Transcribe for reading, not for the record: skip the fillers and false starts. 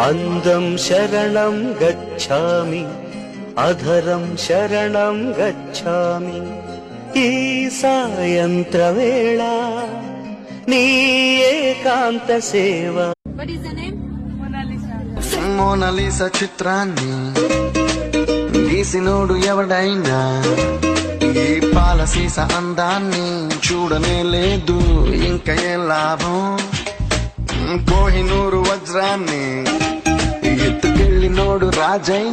అందం శరణం గచ్ఛామి, అధరం శరణం గచ్ఛామి. ఈ సాయంత్ర వేళ నీ ఏకాంత సేవ. మోనాలిసా చిత్రాన్ని గీసినోడు ఎవడైనా ఈ పాలసీస అందాన్ని చూడనే లేదు ఇంకా ఏ లాభం. కోహినూరు వజ్రాన్ని ఎత్తుకెళ్ళినోడు రాజై